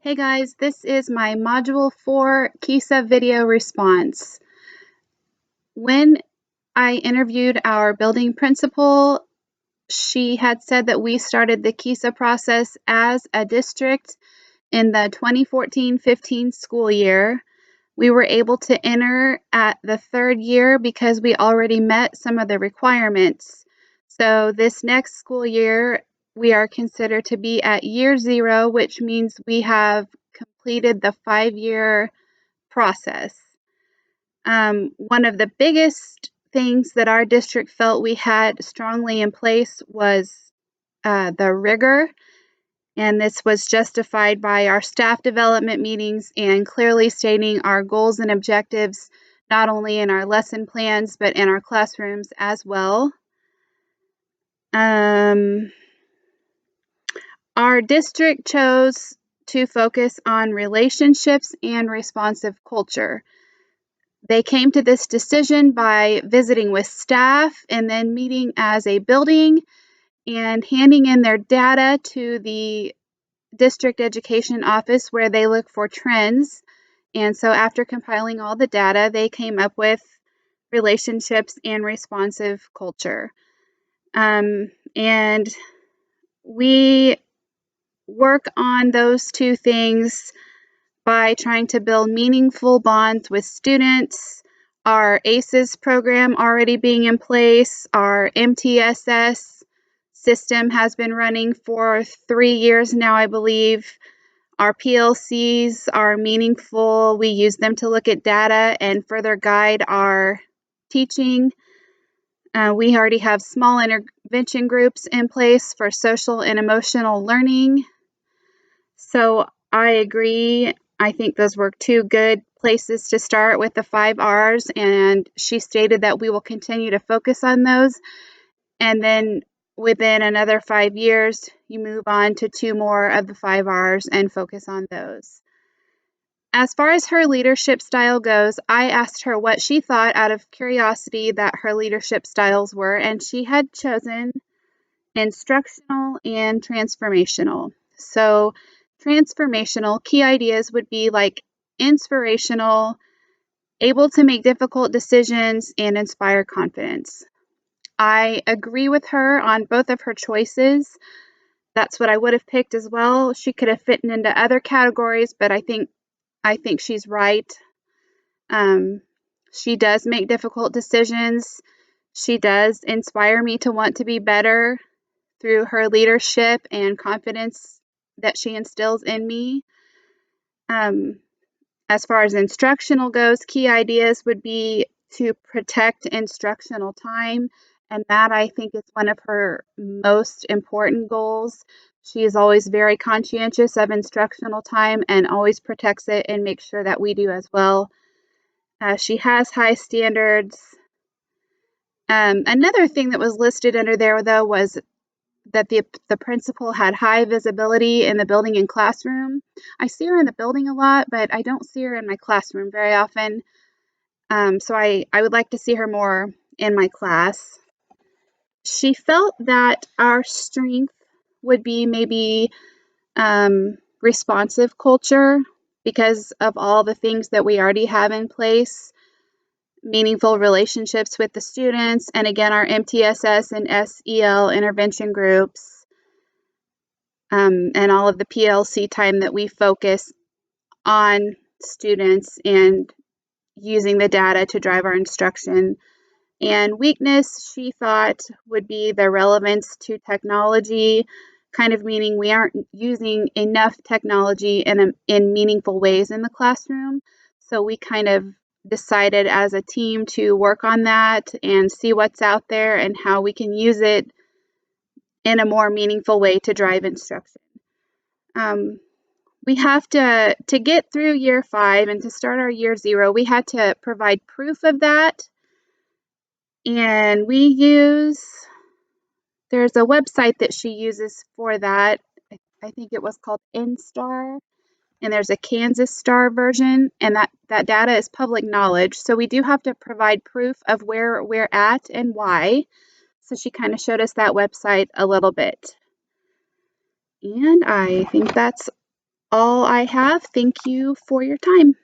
Hey guys, this is my Module 4 KISA video response. When I interviewed our building principal, she had said that we started the KISA process as a district in the 2014-15 school year. We were able to enter at the third year because we already met some of the requirements. So this next school year, we are considered to be at year 0, which means we have completed the 5-year process. One of the biggest things that our district felt we had strongly in place was the rigor, and this was justified by our staff development meetings and clearly stating our goals and objectives, not only in our lesson plans, but in our classrooms as well. Our district chose to focus on relationships and responsive culture. They came to this decision by visiting with staff and then meeting as a building and handing in their data to the district education office where they look for trends. And so after compiling all the data, they came up with relationships and responsive culture. And we work on those two things by trying to build meaningful bonds with students. Our ACES program already being in place, our MTSS system has been running for 3 years now, I believe. Our PLCs are meaningful. We use them to look at data and further guide our teaching. We already have small intervention groups in place for social and emotional learning. So I agree. I think those were two good places to start with the 5 R's, and she stated that we will continue to focus on those. And then within another 5 years, you move on to 2 more of the 5 R's and focus on those. As far as her leadership style goes, I asked her what she thought out of curiosity that her leadership styles were, and she had chosen instructional and transformational. So transformational key ideas would be like inspirational, able to make difficult decisions, and inspire confidence. I agree with her on both of her choices. That's what I would have picked as well. She could have fit into other categories, but I think she's right. She does make difficult decisions. She does inspire me to want to be better through her leadership and confidence that she instills in me. As far as instructional goes, key ideas would be to protect instructional time, and that I think is one of her most important goals. She is always very conscientious of instructional time and always protects it and makes sure that we do as well. She has high standards. Another thing that was listed under there, though, was that the principal had high visibility in the building and classroom. I see her in the building a lot, but I don't see her in my classroom very often. So I would like to see her more in my class. She felt that our strength would be maybe responsive culture because of all the things that we already have in place, meaningful relationships with the students, and again, our MTSS and SEL intervention groups, and all of the PLC time that we focus on students and using the data to drive our instruction. And weakness, she thought, would be the relevance to technology, kind of meaning we aren't using enough technology in meaningful ways in the classroom. So we kind of decided as a team to work on that and see what's out there and how we can use it in a more meaningful way to drive instruction. We have to get through year 5 and to start our year 0, we had to provide proof of that. And there's a website that she uses for that. I think it was called NSTAR, and there's a Kansas Star version, and that data is public knowledge. So we do have to provide proof of where we're at and why. So she kind of showed us that website a little bit. And I think that's all I have. Thank you for your time.